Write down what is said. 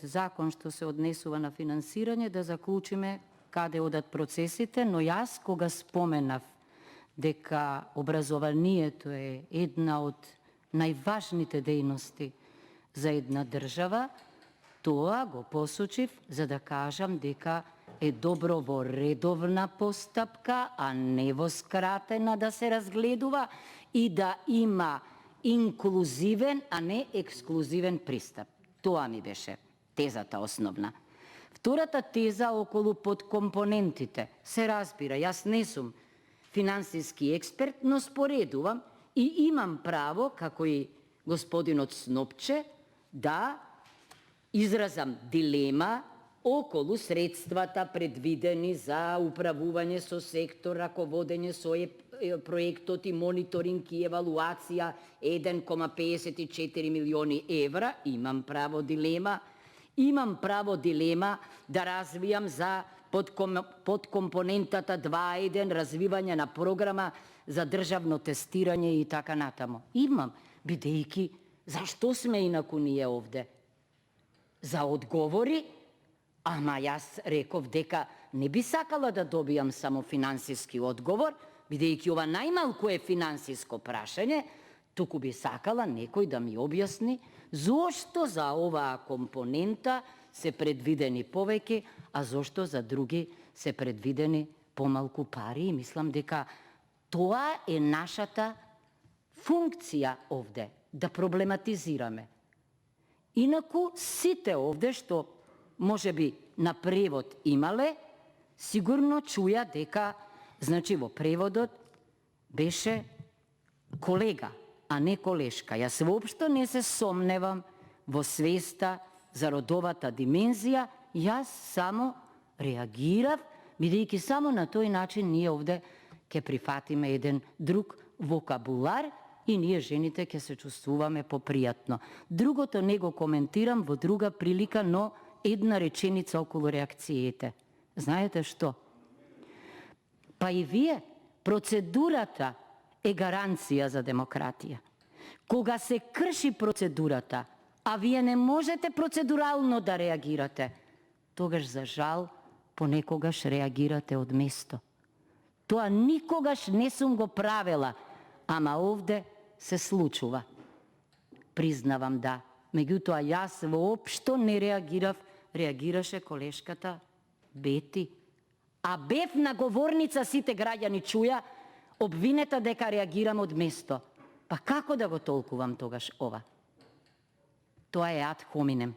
закон што се однесува на финансирање, да заклучиме каде одат процесите, но јас кога споменав дека образованието е една од најважните дејности за една држава, тоа го посочив за да кажам дека е добро во редовна постапка, а не во скратена да се разгледува и да има инклузивен, а не ексклузивен пристап. Тоа ми беше тезата основна. Втората теза околу подкомпонентите. Се разбира, јас не сум финансиски експерт, но споредувам и имам право, како и господинот Снопче, да изразам дилема околу средствата предвидени за управување со сектор, раководење со проектот и мониторинг и евалуација 1,54 милиони евра. Имам право дилема. Имам право дилема да развијам за подкомпонентата 2.1 развивање на програма за државно тестирање и така натаму. Имам, бидејќи зашто сме инаку ние овде? За одговори, ама јас реков дека не би сакала да добијам само финансиски одговор, бидејќи ова најмалку е финансиско прашање, туку би сакала некој да ми објасни зошто за оваа компонента се предвидени повеќе, а зошто за други се предвидени помалку пари. И мислам дека тоа е нашата функција овде, да проблематизираме. Инаку сите овде што можеби на превод имале, сигурно чуја дека, значи во преводот беше колега, а не колешка. Јас воопшто не се сомневам во свеста за родовата димензија, јас само реагирав, бидејќи само на тој начин ние овде ќе прифатиме еден друг вокабулар и ние жените ќе се чувствуваме попријатно. Другото не го коментирам во друга прилика, но една реченица околу реакциите. Знаете што? Па и вие, процедурата е гаранција за демократија. Кога се крши процедурата, а вие не можете процедурално да реагирате, тогаш за жал понекогаш реагирате од место. Тоа никогаш не сум го правела, ама овде се случува. Признавам да. Меѓутоа јас воопшто не реагирав, реагираше колешката Бети. А бев на говорница, сите граѓани чуја, обвинета дека реагирам од место. Па како да го толкувам тогаш ова? Тоа е ад хоминем.